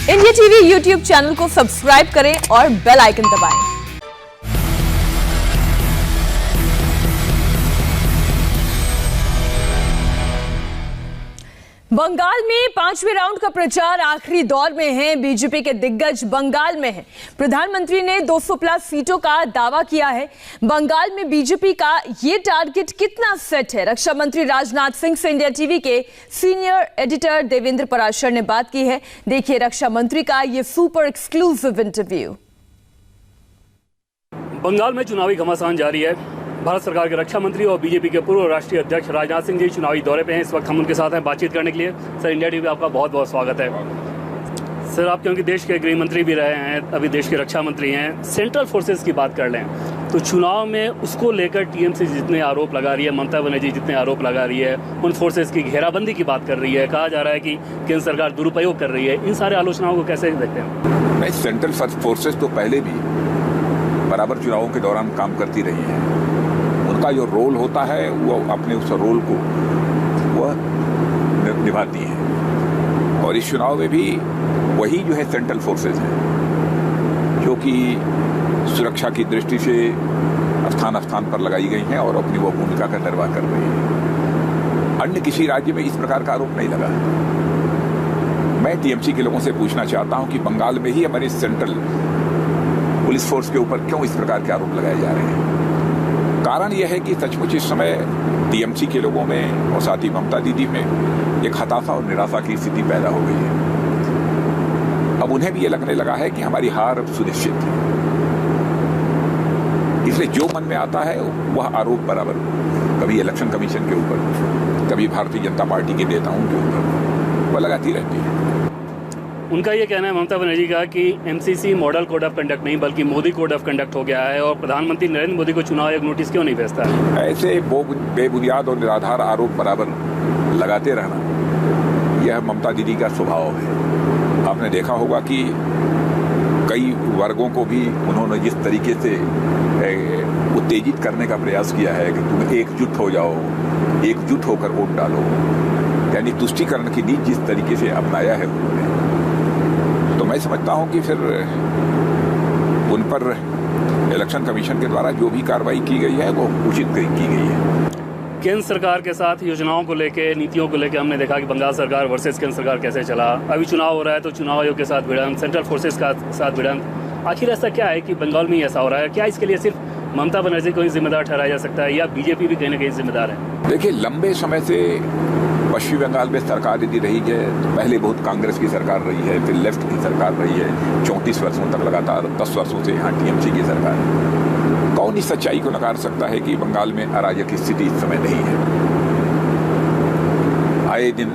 India TV YouTube channel को subscribe करें और बेल आइकन दबाएं। बंगाल में 5वें राउंड का प्रचार आखिरी दौर में है। बीजेपी के दिग्गज बंगाल में हैं। प्रधानमंत्री ने 200 प्लस सीटों का दावा किया है। बंगाल में बीजेपी का ये टारगेट कितना सेट है? रक्षा मंत्री राजनाथ सिंह से इंडिया टीवी के सीनियर एडिटर देवेंद्र पराशर ने बात की है। देखिए रक्षा मंत्री का ये सुपर एक्सक्लूसिव इंटरव्यू। बंगाल में चुनावी घमासान जारी है। भारत सरकार के रक्षा मंत्री और बीजेपी के पूर्व राष्ट्रीय अध्यक्ष राजनाथ सिंह जी चुनावी दौरे पे हैं। इस वक्त हम उनके साथ हैं बातचीत करने के लिए। सर, इंडिया टीवी आपका बहुत बहुत स्वागत है। सर, आप क्योंकि देश के गृह मंत्री भी रहे हैं, अभी देश के रक्षा मंत्री हैं, सेंट्रल फोर्सेस की बात कर लें तो चुनाव में उसको लेकर टीएमसी जितने आरोप लगा रही है, ममता बनर्जी जितने आरोप लगा रही है, उन फोर्सेस की घेराबंदी की बात कर रही है, कहा जा रहा है कि केंद्र सरकार दुरुपयोग कर रही है, इन सारे आलोचनाओं को कैसे देखते हैं? नहीं, सेंट्रल फोर्सेस तो पहले भी बराबर चुनावों के दौरान काम करती रही है। उनका जो रोल होता है वो अपने उस रोल को वह निभाती है और इस चुनाव में भी वही जो है सेंट्रल फोर्सेस है जो कि सुरक्षा की दृष्टि से स्थान स्थान पर लगाई गई हैं और अपनी वो भूमिका का निर्वाह कर रही है। अन्य किसी राज्य में इस प्रकार का आरोप नहीं लगा। मैं टीएमसी के लोगों से पूछना चाहता हूं कि बंगाल में ही हमारी सेंट्रल पुलिस फोर्स के ऊपर क्यों इस प्रकार के आरोप लगाए जा रहे हैं? कारण यह है कि सचमुच इस समय टीएमसी के लोगों में और साथ ही ममता दीदी में एक हताशा और निराशा की स्थिति पैदा हो गई है। अब उन्हें भी ये लगने लगा है कि हमारी हार अब सुनिश्चित है, इसलिए जो मन में आता है वह आरोप बराबर कभी इलेक्शन कमीशन के ऊपर, कभी भारतीय जनता पार्टी के नेताओं के ऊपर वह लगाती रहती है। उनका ये कहना है ममता बनर्जी का कि MCC model code of conduct नहीं बल्कि मोदी कोड ऑफ कंडक्ट हो गया है और प्रधानमंत्री नरेंद्र मोदी को चुनाव आयोग नोटिस क्यों नहीं भेजता है? ऐसे बेबुनियाद और निराधार आरोप बराबर लगाते रहना यह ममता दीदी का स्वभाव है। आपने देखा होगा कि कई वर्गों को भी उन्होंने जिस तरीके से उत्तेजित करने का प्रयास किया है कि तुम एकजुट हो जाओ, एकजुट होकर वोट डालो, यानी तुष्टीकरण की नीति जिस तरीके से अपनाया है उन्होंने, तो मैं समझता हूं कि फिर उन पर इलेक्शन कमीशन के द्वारा जो भी कार्रवाई की गई है वो उचित की गई है। केंद्र सरकार के साथ योजनाओं को लेकर, नीतियों को लेकर हमने देखा कि बंगाल सरकार वर्सेस केंद्र सरकार कैसे चला। अभी चुनाव हो रहा है तो चुनाव आयोग के साथ भिड़ंत, सेंट्रल फोर्सेस का साथ भिड़ंत। आखिर ऐसा क्या है कि बंगाल में ही ऐसा हो रहा है? क्या इसके लिए सिर्फ ममता बनर्जी को ही जिम्मेदार ठहराया जा सकता है या बीजेपी भी कहीं ना कहीं जिम्मेदार है? देखिए, लंबे समय से पश्चिम बंगाल में सरकार यदि रही है तो पहले बहुत कांग्रेस की सरकार रही है, फिर लेफ्ट की सरकार रही है 34 वर्षों तक लगातार। 10 वर्षों से यहाँ टीएमसी की सरकार है। कौन इस सच्चाई को नकार सकता है कि बंगाल में अराजक की स्थिति इस समय नहीं है? आए दिन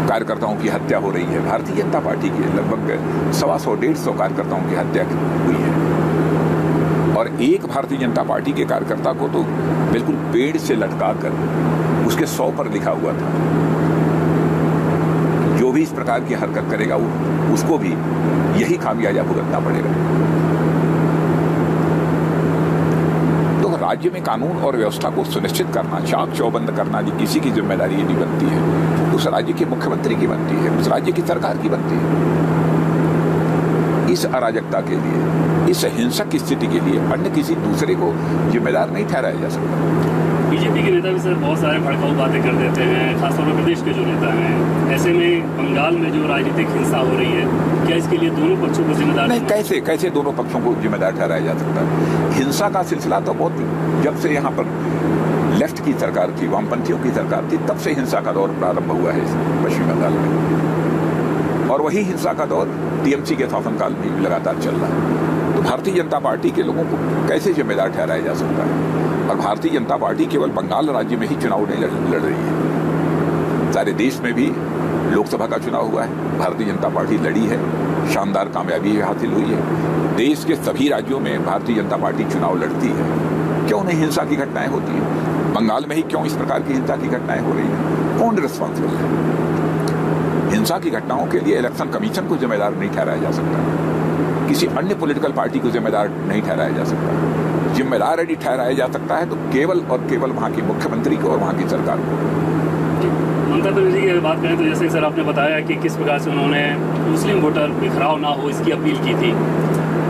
कार्यकर्ताओं की हत्या हो रही है। भारतीय जनता पार्टी के लगभग 125-150 कार्यकर्ताओं की हत्या हुई है और एक भारतीय जनता पार्टी के कार्यकर्ता को तो बिल्कुल पेड़ से लटका कर उसके 100 पर लिखा हुआ था जो भी इस प्रकार की हरकत करेगा उसको भी यही खामियाजा भुगतना पड़ेगा। तो राज्य में कानून और व्यवस्था को सुनिश्चित करना, चाक चौबंद करना जो किसी की जिम्मेदारी यदि बनती है तो उस राज्य के मुख्यमंत्री की बनती है, उस राज्य की सरकार की बनती है। इस अराजकता के लिए, इस हिंसक की स्थिति के लिए अन्य किसी दूसरे को जिम्मेदार नहीं ठहराया जा सकता। बीजेपी के नेता भी सर बहुत सारे भड़काऊ बातें कर देते हैं, खासतौर पर प्रदेश के जो नेता हैं। ऐसे में बंगाल में जो राजनीतिक हिंसा हो रही है, क्या इसके लिए दोनों पक्षों को जिम्मेदार नहीं? कैसे दोनों पक्षों को जिम्मेदार ठहराया जा सकता है? हिंसा का सिलसिला तो बहुत जब से यहाँ पर लेफ्ट की सरकार थी, वामपंथियों की सरकार थी, तब से हिंसा का दौर प्रारंभ हुआ है पश्चिम बंगाल में और वही हिंसा का दौर टीएमसी के शासनकाल में भी लगातार चल रहा है। तो भारतीय जनता पार्टी के लोगों को कैसे जिम्मेदार ठहराया जा सकता है? और भारतीय जनता पार्टी केवल बंगाल राज्य में ही चुनाव नहीं लड़ रही है, सारे देश में भी लोकसभा का चुनाव हुआ है, भारतीय जनता पार्टी लड़ी है, शानदार कामयाबी हासिल हुई है। देश के सभी राज्यों में भारतीय जनता पार्टी चुनाव लड़ती है। क्यों नहीं हिंसा की घटनाएं होती हैं? बंगाल में ही क्यों इस प्रकार की हिंसा की घटनाएं हो रही हैं? कौन रिस्पॉन्सिबल है? हिंसा की घटनाओं के लिए इलेक्शन कमीशन को जिम्मेदार नहीं ठहराया जा सकता, किसी अन्य पॉलिटिकल पार्टी को जिम्मेदार नहीं ठहराया जा सकता। जिम्मेदार यदि ठहराया जा सकता है तो केवल और केवल वहां के मुख्यमंत्री को और वहां की सरकार को। ममता बनर्जी की बात करें तो जैसे सर आपने बताया कि किस प्रकार से उन्होंने मुस्लिम वोटर बिखराव ना हो इसकी अपील की थी,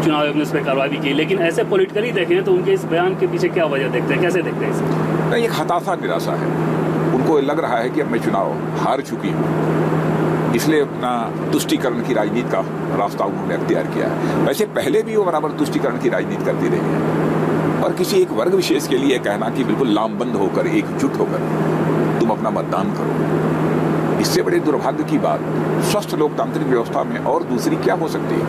चुनाव आयोग ने उस पर कार्रवाई भी की, लेकिन ऐसे पॉलिटिकली देखें तो उनके इस बयान के पीछे क्या वजह देखते हैं, कैसे देखते हैं इसे? नहीं, एक हताशा निराशा है। उनको लग रहा है कि अब मैं चुनाव हार चुकी हूँ, इसलिए अपना तुष्टीकरण की राजनीति का रास्ता उन्होंने अख्तियार किया है। वैसे पहले भी वो बराबर तुष्टीकरण की राजनीति करती रही है, और किसी एक वर्ग विशेष के लिए कहना कि बिल्कुल लामबंद होकर, एकजुट होकर तुम अपना मतदान करो, इससे बड़े दुर्भाग्य की बात स्वस्थ लोकतांत्रिक व्यवस्था में और दूसरी क्या हो सकती है?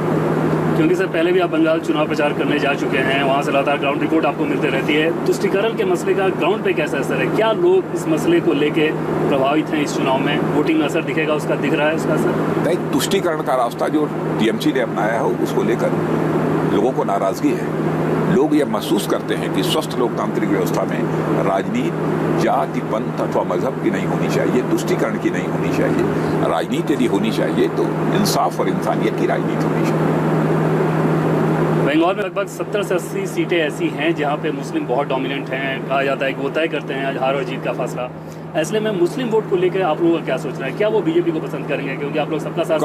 क्योंकि सर पहले भी आप बंगाल चुनाव प्रचार करने जा चुके हैं, वहाँ से लगातार ग्राउंड रिपोर्ट आपको मिलते रहती है। तुष्टीकरण के मसले का ग्राउंड पे कैसा असर है? क्या लोग इस मसले को लेके प्रभावित हैं? इस चुनाव में वोटिंग में असर दिखेगा, उसका दिख रहा है उसका असर? नहीं, तुष्टीकरण का रास्ता जो टीएमसी ने अपनाया हो उसको लेकर लोगों को नाराजगी है। लोग ये महसूस करते हैं कि स्वस्थ लोकतांत्रिक व्यवस्था में राजनीति जाति, पंथ अथवा मजहब की नहीं होनी चाहिए, तुष्टीकरण की नहीं होनी चाहिए। राजनीति यदि होनी चाहिए तो इंसाफ और इंसानियत की राजनीति होनी चाहिए। बंगाल में लगभग 70 से 80 सीटें ऐसी हैं जहां पे मुस्लिम बहुत डोमिनेंट हैं, कहा जाता है कि वो तय करते हैं हार और जीत का फैसला। ऐसे में मुस्लिम वोट को लेकर आप लोगों का क्या सोचना है? क्या वो बीजेपी को पसंद करेंगे? क्योंकि आप लोग सबका साथ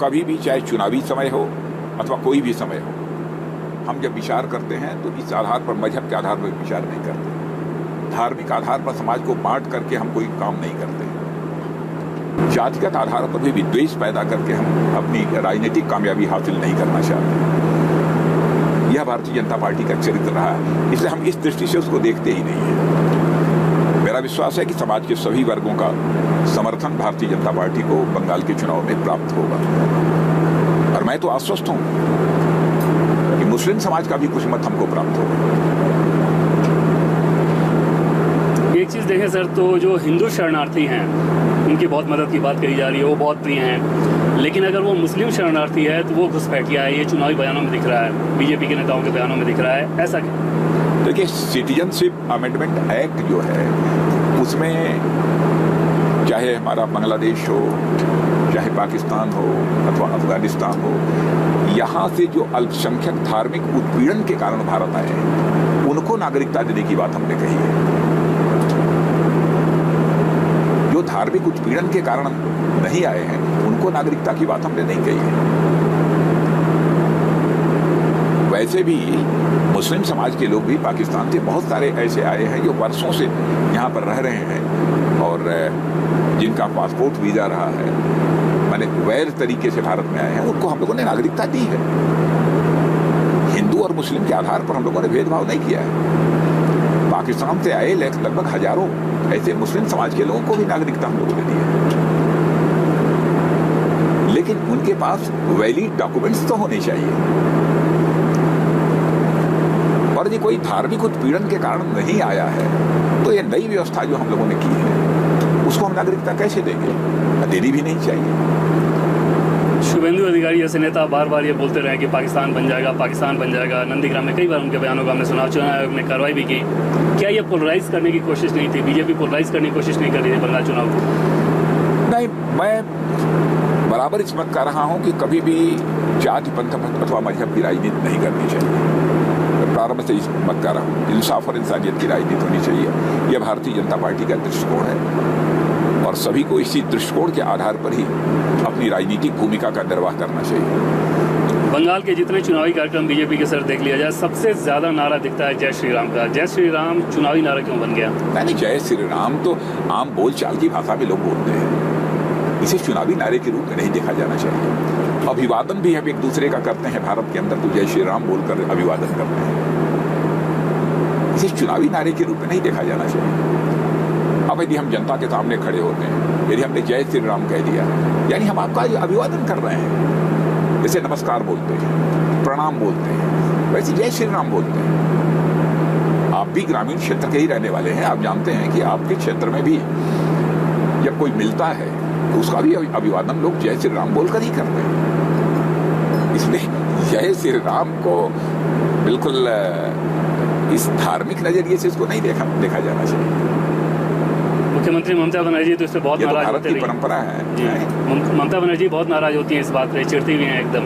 कभी भी चाहे चुनावी समय हो अथवा कोई भी समय हो, हम जब विचार करते हैं तो इस आधार पर, मजहब के आधार पर विचार नहीं करते, धार्मिक आधार पर समाज को बांट करके हम कोई काम नहीं करते, जातिगत आधार पर भी विद्वेष पैदा करके हम अपनी राजनीतिक कामयाबी हासिल नहीं करना चाहते। यह भारतीय जनता पार्टी का चरित्र रहा है, इसलिए हम इस दृष्टि से उसको देखते ही नहीं है। मेरा विश्वास है कि समाज के सभी वर्गों का समर्थन भारतीय जनता पार्टी को बंगाल के चुनाव में प्राप्त होगा, और मैं तो आश्वस्त हूं कि मुस्लिम समाज का भी कुछ मत हमको प्राप्त होगा। एक चीज देखें सर, तो जो हिंदू शरणार्थी हैं उनकी बहुत मदद की बात कही जा रही है, वो बहुत प्रिय हैं, लेकिन अगर वो मुस्लिम शरणार्थी है तो वो घुसपैठिया है, ये चुनावी बयानों में दिख रहा है, बीजेपी के नेताओं के बयानों में दिख रहा है, ऐसा क्या? देखिए, सिटीजनशिप अमेंडमेंट एक्ट जो है उसमें चाहे हमारा बांग्लादेश हो, चाहे पाकिस्तान हो अथवा अफगानिस्तान हो, यहाँ से जो अल्पसंख्यक धार्मिक उत्पीड़न के कारण भारत आए हैं उनको नागरिकता देने की बात हमने कही है। जो धार्मिक उत्पीड़न के कारण नहीं आए हैं उनको नागरिकता की बात हमने नहीं कही है। वैसे भी मुस्लिम समाज के लोग भी पाकिस्तान से बहुत सारे ऐसे आए हैं जो वर्षों से यहाँ पर रह रहे हैं और जिनका पासपोर्ट वीजा रहा है, माने वैध तरीके से भारत में आए हैं, उनको हम लोगों ने नागरिकता दी है। हिंदू और मुस्लिम के आधार पर हम लोगों ने भेदभाव नहीं किया है। पाकिस्तान से आए लगभग हजारों ऐसे मुस्लिम समाज के लोगों को भी नागरिकता हम लोगों ने दी है, लेकिन उनके पास वैलिड डॉक्यूमेंट्स तो होने चाहिए। और यदि कोई धार्मिक उत्पीड़न के कारण नहीं आया है तो ये नई व्यवस्था जो हम लोगों ने की है उसको हम नागरिकता कैसे देंगे? देनी भी नहीं चाहिए। शुभेंदु अधिकारी जैसे नेता बार बार ये बोलते रहे कि पाकिस्तान बन जाएगा, पाकिस्तान बन जाएगा। नंदीग्राम में कई बार उनके बयानों का हमने सुना, चुनाव आयोग ने कार्रवाई भी की। क्या ये पोलराइज करने की कोशिश नहीं थी? बीजेपी पोलराइज करने की कोशिश नहीं कर रही थी बंगाल चुनाव को? नहीं, मैं बराबर इस मत कर रहा हूँ कि कभी भी जाति, पंथ अथवा मजहब की राजनीति नहीं करनी चाहिए। प्रारंभ से इस मत कर रहा हूँ, इंसाफ और इंसानियत की राजनीति होनी चाहिए। यह भारतीय जनता पार्टी का दृष्टिकोण है और सभी को इसी दृष्टिकोण के आधार पर ही अपनी राजनीतिक भूमिका का निर्वाह करना चाहिए। बंगाल के जितने चुनावी कार्यक्रम बीजेपी के सर देख लिया जाए, सबसे ज्यादा नारा दिखता है जय श्री राम का। जय श्री राम चुनावी नारा क्यों बन गया? नहीं, जय श्री राम तो आम बोलचाल की भाषा में लोग बोलते हैं, इसे चुनावी नारे के रूप में नहीं देखा जाना चाहिए। अभिवादन भी हम एक दूसरे का करते हैं भारत के अंदर, तो जय श्री राम बोलकर अभिवादन करते हैं, इसे चुनावी नारे के रूप में नहीं देखा जाना चाहिए। अब यदि हम जनता के सामने खड़े होते हैं, यदि हमने जय श्री राम कह दिया, यानी हम आपका अभिवादन कर रहे हैं। जैसे नमस्कार बोलते हैं, प्रणाम बोलते हैं, वैसे जय श्री राम बोलते हैं। आप भी ग्रामीण क्षेत्र के ही रहने वाले हैं, आप जानते हैं कि आपके क्षेत्र में भी जब कोई मिलता है तो उसका भी अभिवादन लोग जय श्री राम बोलकर ही करते हैं। इसलिए जय श्री राम को बिल्कुल इस धार्मिक नजरिए से इसको नहीं देखा जाना चाहिए। मुख्यमंत्री ममता बनर्जी तो इससे बहुत नाराज होते हैं। परंपरा है। ममता बनर्जी बहुत नाराज होती हैं इस बात पे, चिढ़ती भी हैं एकदम।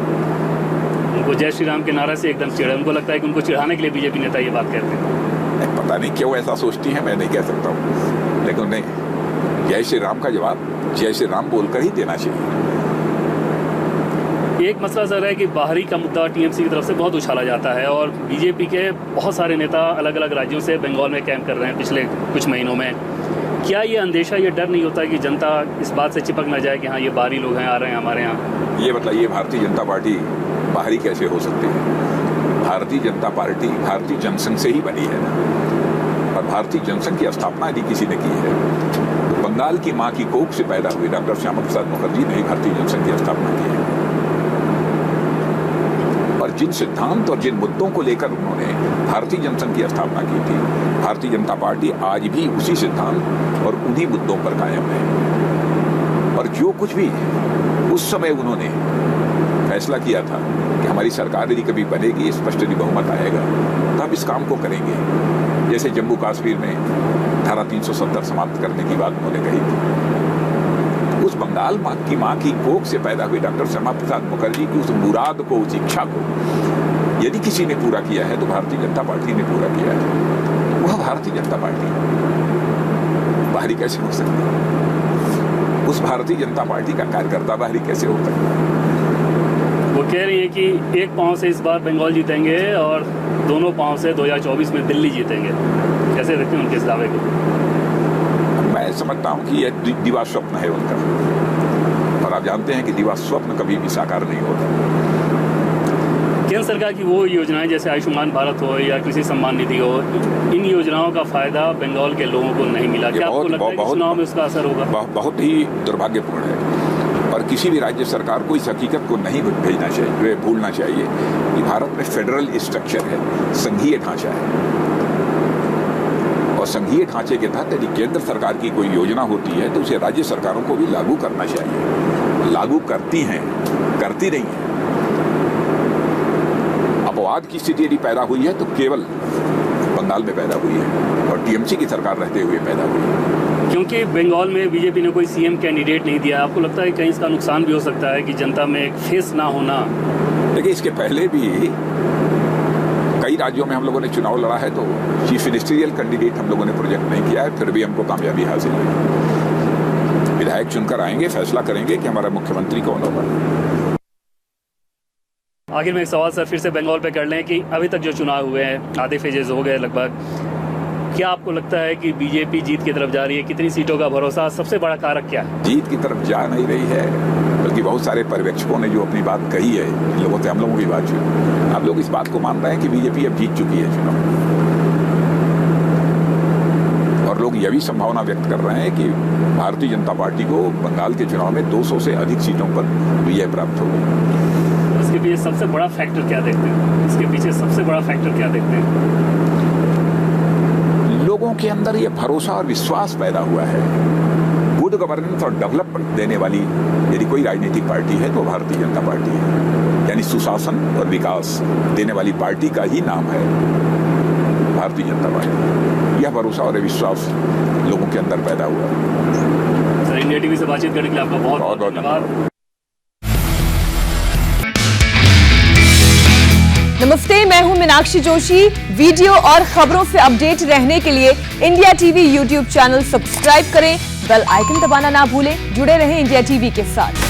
उनको जय श्री राम के नारा से एकदम चिढ़ है। उनको लगता है कि उनको चिढ़ाने के लिए बीजेपी नेता ये बात कहते हैं। पता नहीं क्यों ऐसा सोचती है, मैं नहीं कह सकता हूँ, लेकिन नहीं, जय श्री राम का जवाब जय श्री राम बोलकर ही देना चाहिए। एक मसला सर है कि बाहरी का मुद्दा टीएमसी की तरफ से बहुत उछाला जाता है और बीजेपी के बहुत सारे नेता अलग अलग राज्यों से बंगाल में कैंप कर रहे हैं पिछले कुछ महीनों में। क्या ये अंदेशा, ये डर नहीं होता कि जनता इस बात से चिपक ना जाए कि हाँ ये बाहरी लोग हैं, आ रहे हैं हमारे यहाँ? ये बताइए, भारतीय जनता पार्टी बाहरी कैसे हो सकती है? भारतीय जनता पार्टी भारतीय जनसंघ से ही बनी है ना, और भारतीय जनसंघ की स्थापना यदि किसी ने की है, बंगाल की माँ की कोख से पैदा हुए डॉक्टर श्यामा प्रसाद मुखर्जी ने भारतीय जनसंघ की स्थापना की है। और जिन सिद्धांत और जिन मुद्दों को लेकर उन्होंने भारतीय जनसंघ की स्थापना की थी, भारतीय जनता पार्टी आज भी उसी सिद्धांत और उन्हीं मुद्दों पर कायम है। और जो कुछ भी उस समय उन्होंने फैसला किया था कि हमारी सरकार यदि कभी बनेगी, स्पष्ट यदि बहुमत आएगा, तो हम इस काम को करेंगे। जैसे जम्मू कश्मीर में धारा 370 समाप्त करने की बात उन्होंने कही थी। उस बंगाल की माँ की कोख से पैदा हुए डॉक्टर श्यामा प्रसाद मुखर्जी की उस मुराद को, उस इच्छा को यदि किसी ने पूरा किया है तो भारतीय जनता पार्टी ने पूरा किया है। वह भारतीय जनता पार्टी बाहरी कैसे हो सकती है? उस भारतीय जनता पार्टी का कार्यकर्ता बाहरी कैसे हो सकता है? वो कह रही है कि एक पांव से इस बार बंगाल जीतेंगे और दोनों पांव से 2024 में दिल्ली जीतेंगे। कैसे देखते हैं उनके इस दावे को? मैं समझता हूं कि यह दिवा स्वप्न है उनका, और आप जानते हैं कि दिवा स्वप्न कभी भी साकार नहीं होता। केंद्र सरकार की वो योजनाएं जैसे आयुष्मान भारत हो या कृषि सम्मान निधि हो, इन योजनाओं का फायदा बंगाल के लोगों को नहीं मिला। क्या आपको लगता है कि चुनाव में उसका असर होगा? बहुत ही दुर्भाग्यपूर्ण है, और किसी भी राज्य सरकार को इस हकीकत को नहीं भेजना चाहिए, भूलना चाहिए कि भारत में फेडरल स्ट्रक्चर है, संघीय ढांचा है, और संघीय ढांचे के तहत यदि केंद्र सरकार की कोई योजना होती है तो उसे राज्य सरकारों को भी लागू करना चाहिए। लागू करती हैं, करती नहीं है। अपवाद की स्थिति यदि पैदा हुई है तो केवल बंगाल में पैदा हुई है, और टीएमसी की सरकार रहते हुए पैदा हुई है। क्योंकि बंगाल में बीजेपी ने कोई सीएम कैंडिडेट नहीं दिया, आपको लगता है कहीं इसका नुकसान भी हो सकता है कि जनता में एक फेस ना होना? देखिए, इसके पहले भी कई राज्यों में हम लोगों ने चुनाव लड़ा है तो चीफ मिनिस्ट्रियल कैंडिडेट हम लोगों ने प्रोजेक्ट नहीं किया है, फिर भी हमको कामयाबी हासिल हुई। विधायक चुनकर आएंगे, फैसला करेंगे कि हमारा मुख्यमंत्री कौन होगा। आखिर में एक सवाल सर फिर से बंगाल पे कर लें कि अभी तक जो चुनाव हुए हैं, आधे फेजेस हो गए लगभग, क्या आपको लगता है कि बीजेपी जीत की तरफ जा रही है? कितनी सीटों का भरोसा? सबसे बड़ा कारक क्या है? जीत की तरफ जा नहीं रही है, बल्कि बहुत सारे पर्यवेक्षकों ने जो अपनी बात कही है, इन लोगों से हम लोगों की बात हुई, आप लोग इस बात को मान रहे हैं कि बीजेपी अब जीत चुकी है चुनाव, और लोग यह भी संभावना व्यक्त कर रहे हैं कि भारतीय जनता पार्टी को बंगाल के चुनाव में 200 से अधिक सीटों पर विजय प्राप्त होगी। इसके पीछे सबसे बड़ा फैक्टर क्या देखते हैं? इसके पीछे सबसे बड़ा फैक्टर क्या देखते हैं? लोगों के अंदर ये भरोसा और विश्वास पैदा हुआ है। गुड गवर्नेंस और डेवलपमेंट देने वाली यदि कोई राजनीतिक पार्टी है तो भारतीय जनता पार्टी है, यानी सुशासन और विकास देने वाली पार्टी का ही नाम है भारतीय जनता पार्टी। यह भरोसा और विश्वास लोगों के अंदर पैदा हुआ है। सर, इंडिया टीवी से बातचीत करने के लिए आपका बहुत बहुत धन्यवाद। नमस्ते, मैं हूं मीनाक्षी जोशी। वीडियो और खबरों से अपडेट रहने के लिए India TV YouTube channel subscribe करें, बेल आइकन दबाना ना भूलें। जुड़े रहें इंडिया टीवी के साथ।